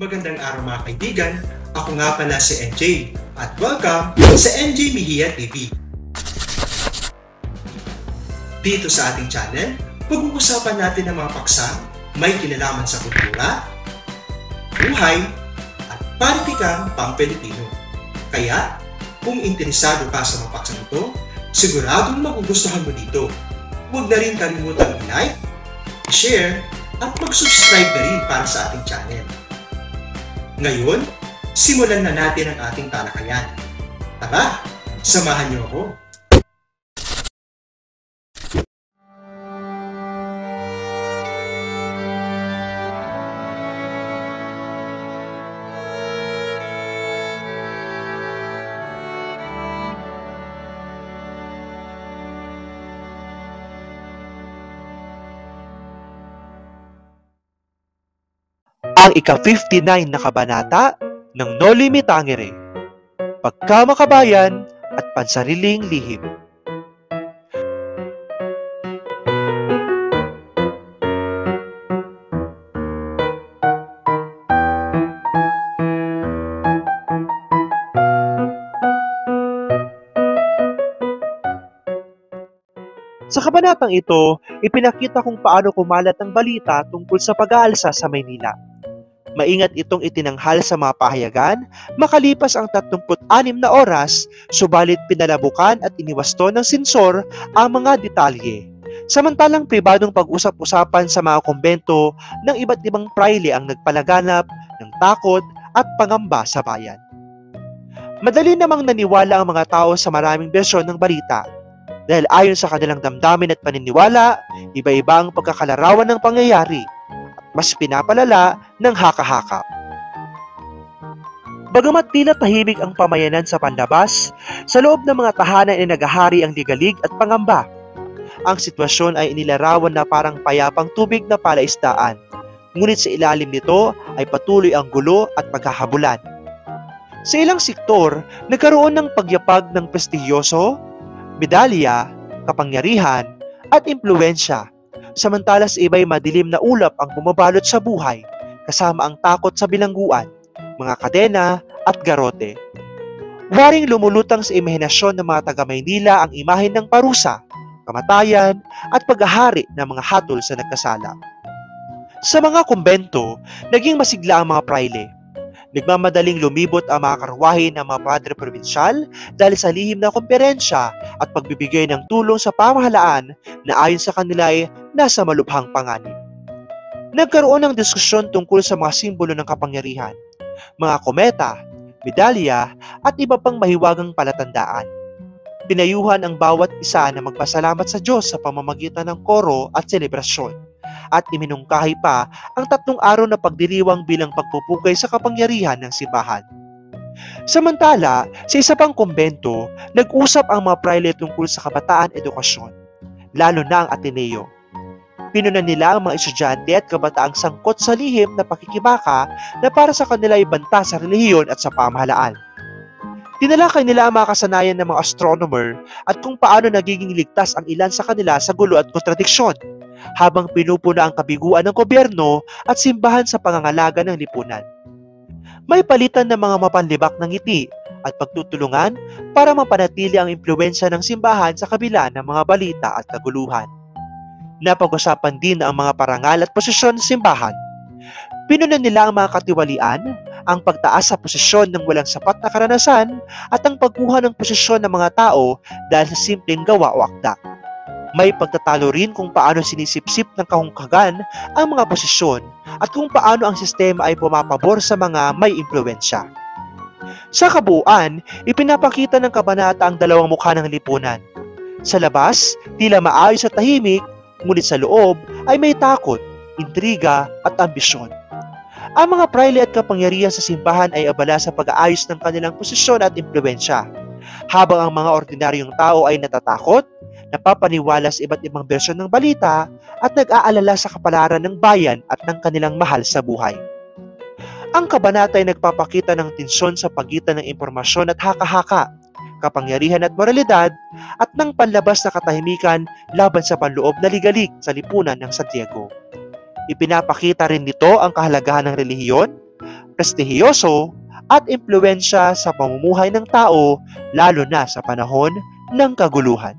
Magandang araw mga kaibigan, ako nga pala si NJ at welcome sa NJ Mejia TV. Dito sa ating channel, pag-uusapan natin ang mga paksang may kinalaman sa kultura, buhay, at politikang pang-Pilipino. Kaya, kung interesado ka sa mga paksang ito, siguradong magugustuhan mo dito. Huwag na rin kalimutang i-like, share, at mag-subscribe na rin para sa ating channel. Ngayon, simulan na natin ang ating talakayan. Tara, samahan niyo ako. Ang ika-59 na kabanata ng Noli Me Tangere, Pagkamakabayan at Pansariling Lihim. Sa kabanatang ito, ipinakita kung paano kumalat ang balita tungkol sa pag-aalsa sa Maynila. Maingat itong itinanghal sa mga pahayagan, makalipas ang 36 na oras, subalit pinalabukan at iniwasto ng sensor ang mga detalye. Samantalang pribadong pag-usap-usapan sa mga kumbento ng iba't ibang praile ang nagpalaganap ng takot at pangamba sa bayan. Madali namang naniwala ang mga tao sa maraming bersyon ng balita. Dahil ayon sa kanilang damdamin at paniniwala, iba-iba ang pagkakalarawan ng pangyayari. Mas pinapalala ng haka-haka. Bagamat tila tahimik ang pamayanan sa panlabas, sa loob ng mga tahanan ay naghahari ang ligalig at pangamba. Ang sitwasyon ay inilarawan na parang payapang tubig na palaisdaan, ngunit sa ilalim nito ay patuloy ang gulo at paghahabulan. Sa ilang sektor, nagkaroon ng pagyapag ng prestigiyoso, medalya, kapangyarihan, at impluwensya. Samantala sa iba'y madilim na ulap ang bumabalot sa buhay, kasama ang takot sa bilangguan, mga kadena at garote. Waring lumulutang sa imahinasyon ng mga taga-Maynila ang imahen ng parusa, kamatayan at paghahari ng mga hatol sa nagkasala. Sa mga kumbento, naging masigla ang mga praile. Nagmamadaling lumibot ang mga karwahe ng mga padre probinsyal dahil sa lihim na komperensya at pagbibigay ng tulong sa pamahalaan na ayon sa kanila ay nasa malubhang panganib. Nagkaroon ng diskusyon tungkol sa mga simbolo ng kapangyarihan, mga kometa, medalya at iba pang mahiwagang palatandaan. Pinayuhan ang bawat isa na magpasalamat sa Diyos sa pamamagitan ng koro at selebrasyon. At iminungkahi pa ang 3 araw na pagdiriwang bilang pagpupugay sa kapangyarihan ng simbahan. Samantala, sa isa pang kumbento, nag-usap ang mga praile tungkol sa kabataan edukasyon, lalo na ang Ateneo. Pinunan nila ang mga estudyante at kabataang sangkot sa lihim na pakikibaka na para sa kanila ay banta sa relihiyon at sa pamahalaan. Tinalakay nila ang mga kasanayan ng mga astronomer at kung paano nagiging ligtas ang ilan sa kanila sa gulo at kontradiksyon, habang pinupuna ang kabiguan ng gobyerno at simbahan sa pangangalaga ng lipunan. May palitan ng mga mapanlibak ng ngiti at pagtutulungan para mapanatili ang impluwensya ng simbahan sa kabila ng mga balita at kaguluhan. Napag-usapan din ang mga parangal at posisyon ng simbahan. Pinunan nila ang mga katiwalian, ang pagtaas sa posisyon ng walang sapat na karanasan at ang pagkuha ng posisyon ng mga tao dahil sa simpleng gawa o akda. May pagtatalo rin kung paano sinisipsip ng kahungkagan ang mga posisyon at kung paano ang sistema ay pumapabor sa mga may impluwensya. Sa kabuuan, ipinapakita ng kabanata ang dalawang mukha ng lipunan. Sa labas, tila maayos at tahimik, ngunit sa loob ay may takot, intriga at ambisyon. Ang mga praile at kapangyarihan sa simbahan ay abala sa pag-aayos ng kanilang posisyon at impluwensya, habang ang mga ordinaryong tao ay natatakot, napapaniwala sa iba't ibang bersyon ng balita at nag-aalala sa kapalaran ng bayan at ng kanilang mahal sa buhay. Ang kabanata ay nagpapakita ng tensyon sa pagitan ng impormasyon at haka-haka, kapangyarihan at moralidad, at ng panlabas na katahimikan laban sa panloob na ligalig sa lipunan ng Santiago. Ipinapakita rin nito ang kahalagahan ng relihiyon, prestihiyoso at impluensya sa pamumuhay ng tao lalo na sa panahon ng kaguluhan.